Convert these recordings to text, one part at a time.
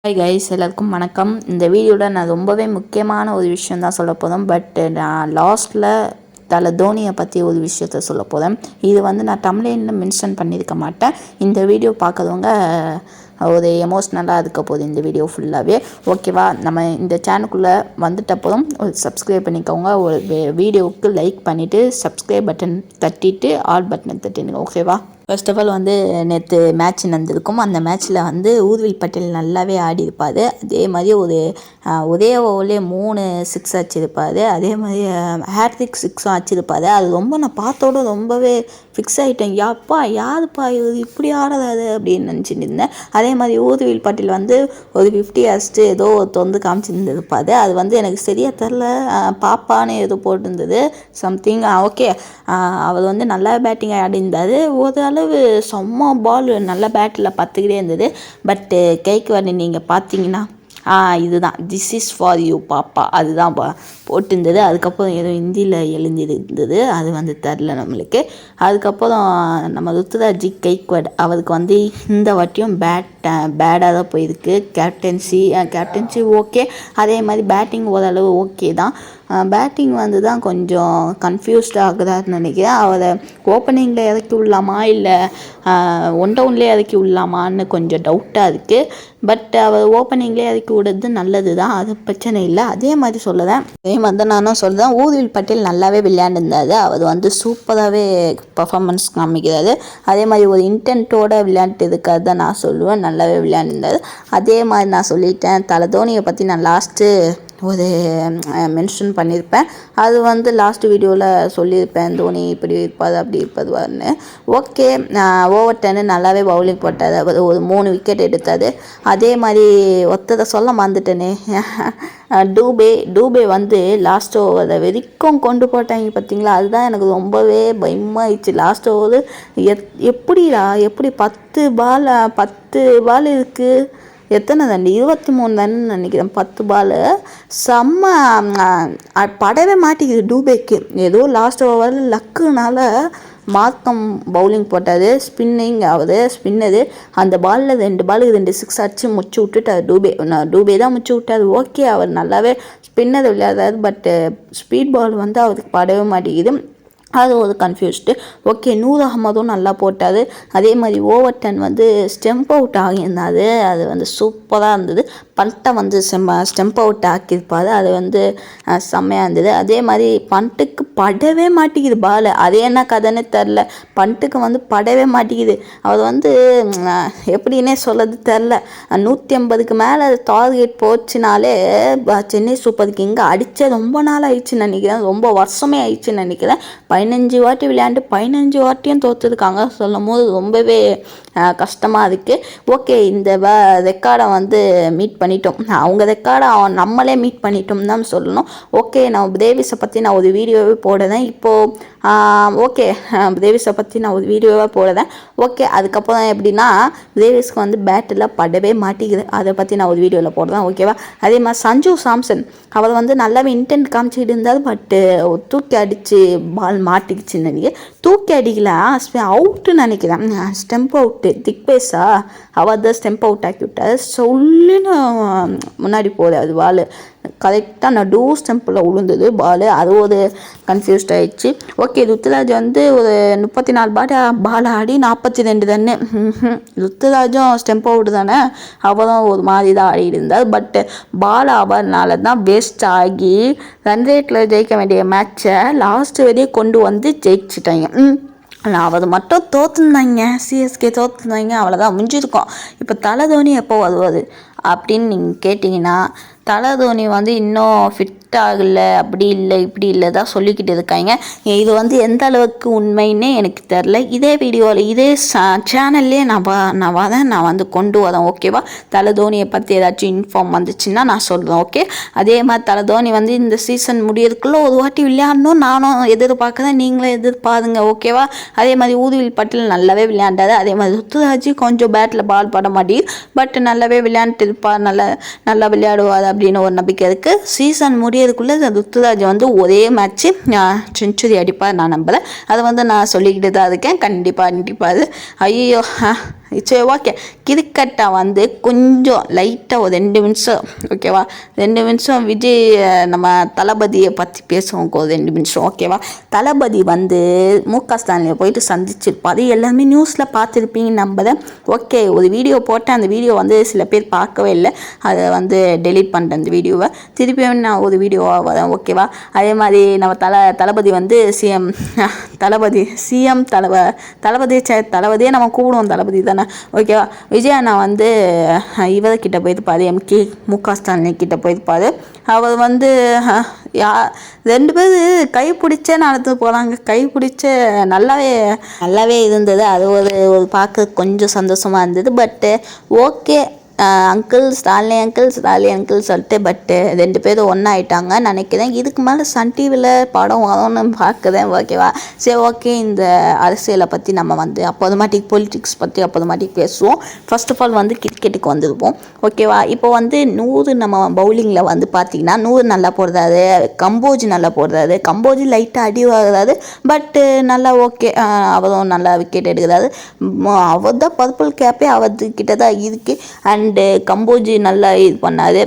Hi guys, எல்லாருக்கும் வணக்கம். இந்த வீடியோவில் நான் ரொம்பவே முக்கியமான ஒரு விஷயம் தான் சொல்ல போதும். பட் நான் லாஸ்ட்டில் தலை தோனியை பற்றி ஒரு விஷயத்த சொல்ல போகிறேன். இது நான் தமிழ்ல மென்ஷன் பண்ணியிருக்க மாட்டேன். இந்த வீடியோ பார்க்குறவங்க ஒரு எமோஷ்னலாக இருக்க போகுது இந்த வீடியோ ஃபுல்லாகவே. ஓகேவா? நம்ம இந்த சேனலுக்குள்ளே வந்துட்டப்போதும் ஒரு சப்ஸ்கிரைப் பண்ணிக்கோங்க. ஒரு வீடியோவுக்கு லைக் பண்ணிவிட்டு சப்ஸ்கிரைப் பட்டன் தட்டிட்டு ஆல் பட்டனை தட்டிடுங்க. ஓகேவா? ஃபர்ஸ்ட் ஆஃப் ஆல் நேற்று மேட்ச் நடந்திருக்கும். அந்த மேட்ச்சில் ஊர்வில் பட்டேல் நல்லாவே ஆடி இருப்பார். அதே மாதிரி ஒரே ஓவர்லேயே 3 சிக்ஸ் அடிச்சிருப்பார். அதே மாதிரி ஹேட்ரிக் 6 அடிச்சிருப்பார். அது நான் பார்த்தோட ரொம்பவே ஃபிக்ஸ் ஆகிட்டேன். யாருப்பா இது இப்படி ஆடுறாரு அப்படின்னு நினச்சிட்டு இருந்தேன். அதே மாதிரி ஊர்வில் பட்டேல் ஒரு 50 அடிச்சுட்டு ஏதோ காமிச்சிருந்துருப்பார். அது எனக்கு சரியாக தெரில. பாப்பான்னு ஏதோ போட்டிருந்தது சம்திங். ஓகே, அவர் நல்லா பேட்டிங் ஆடி இருந்தார். அளவு செம்ம பால் நல்ல பேட்டில் பத்துக்கிட்டே இருந்தது. பட்டு கைக்கு நீங்கள் பார்த்தீங்கன்னா இதுதான் திஸ் இஸ் ஃபார் யூ பாப்பா அதுதான் போட்டிருந்தது. அதுக்கப்புறம் ஏதோ ஹிந்தியில் எழுந்திருந்தது. அது தெரில நம்மளுக்கு. அதுக்கப்புறம் நம்ம ருத்துராஜ் கைக்வாட் அவருக்கு இந்த வாட்டியும் பேடாக தான் போயிருக்கு. Captaincy okay. அதே மாதிரி பேட்டிங் ஓரளவு ஓகே தான். பேட்டிங் தான் கொஞ்சம் கன்ஃபியூஸ்ட் ஆகுதான்னு நினைக்கிறேன். அவரை ஓப்பனிங்கில் இறக்கி விடலாமா இல்லை ஒன் டவுன்லேயே இறக்கி விடலாமான்னு கொஞ்சம் டவுட்டாக இருக்குது. பட் அவர் ஓப்பனிங்லேயே இறக்கி விடுறது நல்லது தான், அது பிரச்சனை இல்லை. அதே மாதிரி சொல்லுறேன். அதே மாதிரி நானும் சொல்கிறேன், ஊர்வில் பட்டேல் நல்லாவே விளையாண்டுருந்தார். அவர் சூப்பராகவே பர்ஃபார்மன்ஸ் காமிக்கிறாரு. அதே மாதிரி ஒரு இன்டென்ட்டோடு விளையாண்டு இருக்காது தான் நான் சொல்லுவேன். நல்லாவே விளையாண்டுருந்தார். அதே மாதிரி நான் சொல்லிட்டேன், தலை தோனியை பற்றி நான் லாஸ்ட்டு ஒரு மென்ஷன் பண்ணியிருப்பேன். அது லாஸ்ட் வீடியோவில் சொல்லியிருப்பேன், தோனி இப்படி இருப்பார் அப்படி இருப்பதுவார்னு. ஓகே, ஓவர் 10 நல்லாவே பவுலிங் போட்டார். அவர் ஒரு 3 விக்கெட் எடுத்தார். அதே மாதிரி ஒருத்தரை சொல்ல மறந்துட்டேனே, டூபே லாஸ்ட் ஓவரை வரைக்கும் கொண்டு போட்டாங்க பார்த்தீங்களா? அதுதான் எனக்கு ரொம்பவே பயமாகிடுச்சு. லாஸ்ட் ஓவர் எப்படி 10 பால் இருக்குது. எத்தனை தாண்டி 23 தானே நினைக்கிறேன். 10 பால் செம்ம படவே மாட்டேங்குது டூபேக்கு. ஏதோ லாஸ்ட் ஓவரில் லக்குனால மார்க்கம் பவுலிங் போட்டார். ஸ்பின்னரு அந்த பாலில் 2 பாலுக்கு 2 சிக்ஸ் அடிச்சு முடிச்சு விட்டுட்டார் டூபே தான் முடிச்சு விட்டார். ஓகே, அவர் நல்லாவே ஸ்பின்னர் விளையாடுறாரு. பட்டு ஸ்பீட் பால் அவருக்கு படவே மாட்டேங்குது. அது ஒரு கன்ஃபியூஸ்டு. ஓகே, நூர் அகமதும் நல்லா போட்டார். அதே மாதிரி ஓவர் 10 ஸ்டெம்ப் அவுட் ஆகியிருந்தார். அது சூப்பராக இருந்தது. பண்ட்டை ஸ்டெம்ப் அவுட் ஆக்கியிருப்பார். அது செம்மையாக இருந்தது. அதே மாதிரி பண்ட்டுக்கு படவே மாட்டேங்குது பால். அது என்ன கதைன்னு தெரில. பண்ட்டுக்கு படவே மாட்டேங்குது. அவர் எப்படின்னே சொல்லது தெரில. 150க்கு மேலே டார்கெட் போச்சுனாலே சென்னை சூப்பர் கிங் அடித்த ரொம்ப நாள் ஆயிடுச்சுன்னு நினைக்கிறேன். ரொம்ப வருஷமே ஆயிடுச்சுன்னு நினைக்கிறேன். 15 வாட்டி விளையாண்டு 15 வாட்டியும் தோற்றுருக்காங்க. சொல்லும் போது ரொம்பவே கஷ்டமாக இருக்குது. ஓகே, இந்த ரெக்கார்டை மீட் பண்ணிட்டோம். அவங்க ரெக்கார்டை நம்மளே மீட் பண்ணிட்டோம் தான் சொல்லணும். ஓகே, நான் டேவிஸை பற்றி நான் ஒரு வீடியோவே போடுறேன் இப்போது. ஓகே, டேவிஸை பற்றி நான் ஒரு வீடியோவாக போடுறேன். ஓகே, அதுக்கப்புறம் எப்படின்னா டேவிஸ்க்கு பேட்டில் படவே மாட்டேங்குது. அதை பற்றி நான் ஒரு வீடியோவில் போடுறேன். ஓகேவா? அதே மாதிரி சஞ்சு சாம்சன் அவர் நல்லாவே இன்டென்ட் காமிச்சிட்டு இருந்தார். பட்டு தூக்கி அடித்து பால் மாட்டிக்கிச்சுன்னு நினைக்கிறேன். தூக்கி அடிக்கல, அவுட்டுன்னு நினைக்கிறேன். Stump out. திக்பேஸா அவர் தான் ஸ்டெம்ப் அவுட் ஆக்கி விட்டார். சொல்லுன்னு முன்னாடி போகுது அது பால். கரெக்டாக நடு ஸ்டெம்பில் விழுந்தது பால். அது ஒரு கன்ஃபியூஸ்ட் ஆகிடுச்சு. ஓகே, ருத்துராஜ் ஒரு 34 பால் ஆடி 42 ரன்னு. ருத்துராஜும் ஸ்டெம்ப் அவுட் தானே, அவரும் ஒரு மாதிரி தான் ஆடிட்டு இருந்தார். பட் பால் ஆவறனால தான் வேஸ்ட் ஆகி ரன் ரேட்டில் ஜெயிக்க வேண்டிய மேட்சை லாஸ்ட் வரையே கொண்டு ஜெயிச்சிட்டாங்க. அவர் மட்டும் தோற்றுருந்தாங்க, சிஎஸ்கே தோற்றுருந்தாங்க, அவ்வளோதான் முடிஞ்சிருக்கோம். இப்போ தலை தோனி எப்போ வருவார் அப்படின்னு நீங்கள் கேட்டிங்கன்னா, தலை தோனி இன்னும் ஃபிட் ஆகலை, அப்படி இல்லை இப்படி இல்லை தான் சொல்லிக்கிட்டு இருக்காங்க. இது எந்த அளவுக்கு உண்மைன்னே எனக்கு தெரில. இதே வீடியோவில் இதே சேனல்லே நான் வரேன், நான் கொண்டு வரேன். ஓகேவா? தலை தோனியை பற்றி ஏதாச்சும் இன்ஃபார்ம் வந்துச்சுன்னா நான் சொல்கிறேன். ஓகே, அதே மாதிரி தலை தோனி இந்த சீசன் முடியறதுக்குள்ளே ஒரு வாட்டி விளையாடணும் நானும் எதிர்பார்க்குறேன், நீங்களும் எதிர்பாருங்க. ஓகேவா? அதே மாதிரி ஊர்வில் பட்டேல் நல்லாவே விளையாண்டாரு. அதே மாதிரி ருத்துராஜ் கொஞ்சம் பேட்டில் பால் பட மாட்டேங்குது. பட் நல்லாவே விளையாண்டுட்டு இருப்பார், நல்லா விளையாடுவார் அப்படின்னு ஒரு நம்பிக்கை இருக்குது. சீசன் முடியறதுக்குள்ளே ருத்துராஜ் ஒரே மேட்ச்சு செஞ்சுரி அடிப்பார் நான் நம்புகிறேன். அதை நான் சொல்லிக்கிட்டு தான் இருக்கேன். கண்டிப்பாக அது ஐயோ சரி ஓகே. கிரிக்கெட்டை வந்து கொஞ்சம் லைட்டாக ஒரு 2 நிமிஷம் ஓகேவா, 2 நிமிஷம் விஜய் நம்ம தளபதியை பற்றி பேசுவோம் ஒரு 2 நிமிஷம் ஓகேவா. தளபதி வந்து முக ஸ்டாலினை போயிட்டு சந்திச்சிருப்பாரு, எல்லாமே நியூஸில் பார்த்துருப்பீங்க நம்புறேன். ஓகே, ஒரு வீடியோ போட்டேன், அந்த வீடியோ வந்து சில பேர் பார்க்கவே இல்லை, அதை வந்து டெலீட் பண்ணிட்டேன் அந்த வீடியோவை. திருப்பியும் நான் ஒரு வீடியோவாக வரேன் ஓகேவா. அதே மாதிரி நம்ம தளபதி வந்து சிஎம் தளபதியே நம்ம கூப்பிடுவோம் தளபதி தானே ஓகேவா. விஜய் அண்ணா வந்து இவர்கிட்ட போயிருப்பார், எம்கே முக ஸ்டாலின் கிட்ட போயிருப்பார். அவர் வந்து 2 பேர் கை பிடிச்சே நடந்து போகிறாங்க, கை பிடிச்ச நல்லாவே இருந்தது. அது ஒரு பார்க்க கொஞ்சம் சந்தோஷமாக இருந்தது. பட்டு ஓகே, அங்கிள் ஸ்டாலின் சொல்லிட்டு பட்டு 2 பேரும் ஒன்றாயிட்டாங்க நினைக்கிறேன். இதுக்கு மேலே சன் டிவியில் படம் வரும்னு பார்க்குறேன் ஓகேவா. சரி ஓகே, இந்த அரசியலை பற்றி நம்ம வந்து அப்போதுமாட்டிக் பொலிட்டிக்ஸ் பற்றி அப்போதுமாட்டிக் பேசுவோம். ஃபர்ஸ்ட் ஆஃப் ஆல் வந்து கிரிக்கெட்டுக்கு வந்துருப்போம் ஓகேவா. இப்போ வந்து 100 நம்ம பவுலிங்கில் வந்து பார்த்திங்கன்னா 100 நல்லா போடுறாரு, கம்போஜ் நல்லா போடுறாரு, கம்போஜ் லைட்டாக அடி வாங்குறாரு, பட்டு நல்லா ஓகே, அவரும் நல்லா விக்கெட் எடுக்கிறாரு. அவர் தான் பர்பிள் கேப்பே அவர்கிட்ட தான் இருக்குது. அண்டு கம்போஜி நல்லா இது பண்ணார்.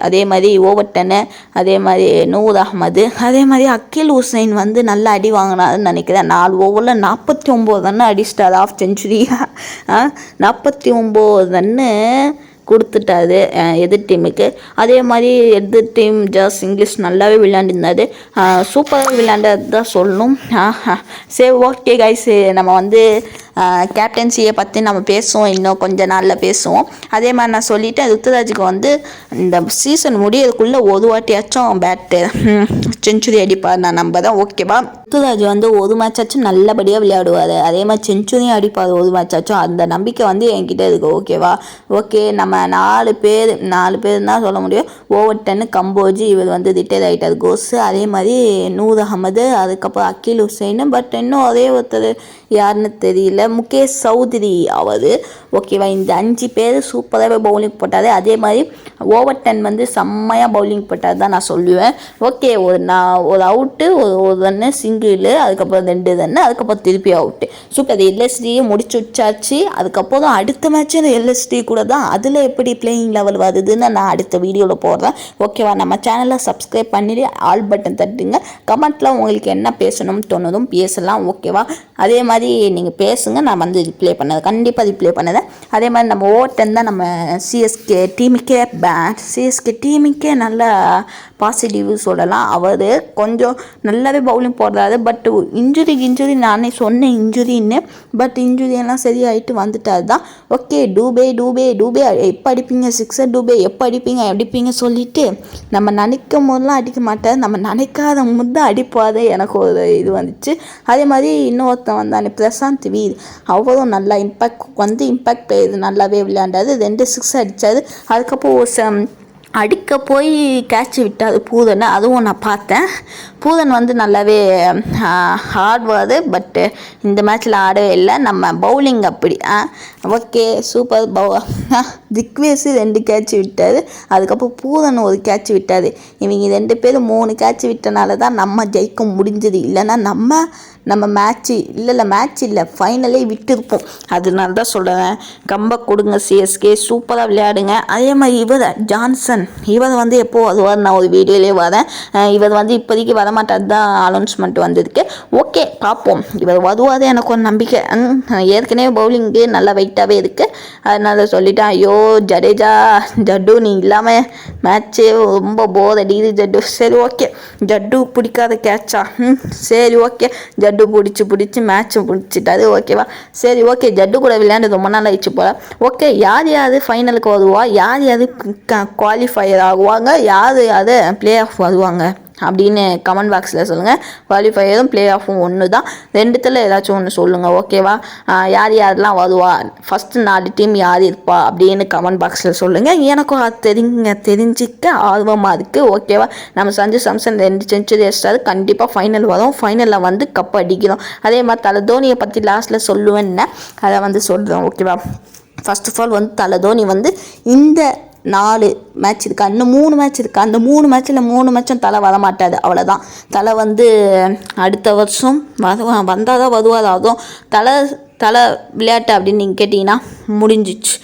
அதே மாதிரி ஓவர்டனு, அதே மாதிரி நூர் அகமது, அதே மாதிரி அக்கீல் ஹுசைன் வந்து நல்லா அடி வாங்கினாருன்னு நினைக்கிறேன். 4 ஓவரில் 49 ரன்னு அடிச்சிட்டார், ஆஃப் செஞ்சுரி. 49 ரன்னு கொடுத்துட்டாரு எதிர் டீமுக்கு. அதே மாதிரி எதிர் டீம் ஜாஸ் இங்கிலீஷ் நல்லாவே விளையாண்டிருந்தாரு, சூப்பராக விளையாண்டது தான் சொல்லணும். சரி ஓகே கைஸ், நம்ம வந்து கேப்டன்சியை பற்றி நம்ம பேசுவோம், இன்னும் கொஞ்சம் நாளில் பேசுவோம். அதே மாதிரி நான் சொல்லிவிட்டேன், ருத்துராஜுக்கு வந்து இந்த சீசன் முடியறதுக்குள்ளே ஒரு வாட்டியாச்சும் பேட்டு செஞ்சுரி அடிப்பார் நான் நம்புறேன் ஓகேவா. ருத்துராஜ் வந்து ஒரு மேட்சாச்சும் நல்லபடியாக விளையாடுவார், அதே மாதிரி செஞ்சுரியும் அடிப்பார் ஒரு மேட்சாச்சும், அந்த நம்பிக்கை வந்து என்கிட்ட இருக்குது ஓகேவா. ஓகே, நம்ம 4 பேர் தான் சொல்ல முடியும். ஓவர்டன்னு, கம்போஜி, இவர் வந்து ரிட்டையர் ஆகிட்டார் கோஸ், அதே மாதிரி நூர் அகமது, அதுக்கப்புறம் அக்கீல் ஹுசைன், பட் இன்னும் அதே ஒருத்தர் யாருன்னு தெரியல, முகேஷ் சௌத்ரி அவர் ஓகேவா. இந்த 5 பேர் சூப்பராகவே பவுலிங் போட்டார். அதே மாதிரி ஓவர்டன் வந்து செம்மையாக பவுலிங் போட்டார் தான் நான் சொல்லுவேன் ஓகே. ஒரு அவுட்டு, ஒரு ரன்னு சிங்கிள், அதுக்கப்புறம் 2 ரன்னு, அதுக்கப்புறம் திருப்பி அவுட்டு, சூப்பர். எல்எஸ்டியை முடிச்சு வச்சாச்சு. அதுக்கப்புறம் அடுத்த மேட்ச் எல்எஸ்டி கூட தான், அதில் எப்படி பிளேயிங் லெவல் வருதுன்னு நான் அடுத்த வீடியோவில் போடுறேன் ஓகேவா. நம்ம சேனலை சப்ஸ்கிரைப் பண்ணிட்டு ஆல் பட்டன் தட்டுங்க. கமெண்ட்டில் உங்களுக்கு என்ன பேசணும்னு தோணுதும் பேசலாம் ஓகேவா. அதே மாதிரி நீங்கள் பேசுங்க, நான் வந்து ரிப்ளை பண்ணது கண்டிப்பாக ரிப்ளை பண்ணதேன். அதே மாதிரி நம்ம ஓவர்டன் தான் நம்ம சிஎஸ்கே டீமுக்கே நல்லா பாசிட்டிவ் சொல்லலாம். அவர் கொஞ்சம் நல்லாவே பவுலிங் போடுறாரு, பட் இன்ஜுரி நானே சொன்னேன் இன்ஜுரின்னு, பட் இன்ஜுரியெல்லாம் சரியாயிட்டு வந்துட்டார் தான் ஓகே. டூபே எப்போ அடிப்பீங்க சிக்ஸர், டூபே எப்போ அடிப்பீங்க சொல்லிவிட்டு நம்ம நினைக்கும் போதெல்லாம் அடிக்க மாட்டார், நம்ம நினைக்காத முறை அடிப்பார். எனக்கு ஒரு இது வந்துச்சு. அதே மாதிரி இன்னொருத்தன் வந்தானே பிரசாந்த் வீர், அவரும் நல்லா இம்பேக்ட் இது நல்லாவே விளையாண்டாரு, 2 6 அடித்தார். அதுக்கப்புறம் அடிக்க போய் கேட்ச் விட்டார் பூதனை, அதுவும் நான் பார்த்தேன். பூதன் வந்து நல்லாவே ஆடுவார், பட்டு இந்த மேட்ச்சில் ஆடவே இல்லை. நம்ம பவுலிங் அப்படி ஓகே சூப்பர். திக்வேஸு 2 கேட்ச் விட்டார், அதுக்கப்புறம் பூதன் ஒரு கேட்ச் விட்டார். இவங்க 2 பேரும் 3 கேட்ச் விட்டனால தான் நம்ம ஜெயிக்க முடிஞ்சது, இல்லைன்னா நம்ம மேட்ச் இல்லை ஃபைனலே விட்டுருப்போம். அதனால தான் சொல்கிறேன், கம்பை கொடுங்க சிஎஸ்கே, சூப்பராக விளையாடுங்க. அதே மாதிரி ஜான்சன் வந்து எப்போ வருவார், நான் ஒரு வீடியோலேயே வரேன். இவர் வந்து இப்போதைக்கு வரமாட்டார் தான் அனௌன்ஸ்மெண்ட் வந்திருக்கு ஓகே, பார்ப்போம். இவர் வருவார், எனக்கு ஒரு நம்பிக்கை. ஏற்கனவே பவுலிங்கு நல்லா வெயிட்டாகவே இருக்குது, அதனால சொல்லிட்டேன். ஐயோ ஜட்டு நீ இல்லாமல் மேட்ச்சே ரொம்ப போர் அடிக்குது ஜட்டு. சரி ஓகே, ஜட்டு பிடிக்காத கேட்சா, சரி ஓகே, ஜட்டு பிடிச்சி மேட்ச் பிடிச்சிட்டாரு ஓகேவா. சரி ஓகே, ஜட்டு கூட விளையாண்டு ரொம்ப நாள் ஆயிடுச்சு போல ஓகே. யார் ஃபைனலுக்கு வருவா, யார் குவாலிஃபயர் ஆகுவாங்க, யார் பிளே ஆஃப் வருவாங்க அப்படின்னு கமெண்ட் பாக்ஸில் சொல்லுங்கள். குவாலிஃபயரும் பிளே ஆஃபும் ஒன்று தான், 2த்தில் ஏதாச்சும் ஒன்று சொல்லுங்கள் ஓகேவா. யாரெல்லாம் வருவா, ஃபஸ்ட்டு 4 டீம் யார் இருப்பா அப்படின்னு கமெண்ட் பாக்ஸில் சொல்லுங்கள். எனக்கும் அது தெரிஞ்சிக்க ஆர்வமாக இருக்குது ஓகேவா. நம்ம சஞ்சு சாம்சன் 2 செஞ்சுரி அடிச்சாரு, கண்டிப்பாக ஃபைனல் வரும், ஃபைனலில் வந்து கப் அடிக்கிறோம். அதே மாதிரி தலை தோனியை பற்றி லாஸ்ட்டில் சொல்லுவேன்னு அதை வந்து சொல்கிறேன் ஓகேவா. ஃபர்ஸ்ட் ஆஃப் ஆல் வந்து தலை தோனி வந்து இந்த 4 மேட்ச் இருக்கா, இன்னும் 3 மேட்ச் இருக்கா, அந்த 3 மேட்ச்சில் 3 மேட்சும் தலை வரமாட்டாது, அவ்வளோதான். தலை வந்து அடுத்த வருஷம் வந்தால் தான் வருவார். அதுவும் தலை தலை விளையாட்டு அப்படின்னு நீங்கள் கேட்டிங்கன்னா முடிஞ்சிச்சு.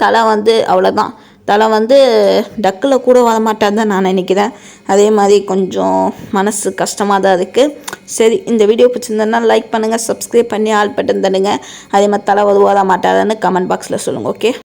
தலை வந்து அவ்வளோதான். தலை வந்து டக்கில் கூட வரமாட்டான்னு தான் நான் நினைக்கிறேன். அதே மாதிரி கொஞ்சம் மனசு கஷ்டமாக தான் இருக்குது. சரி, இந்த வீடியோ பிடிச்சிருந்ததுன்னா லைக் பண்ணுங்கள், சப்ஸ்கிரைப் பண்ணி ஆல் பட்டன் தடுங்க. அதே மாதிரி தலை வருவாரா மாட்டாதான்னு கமெண்ட் பாக்ஸில் சொல்லுங்கள். ஓகே.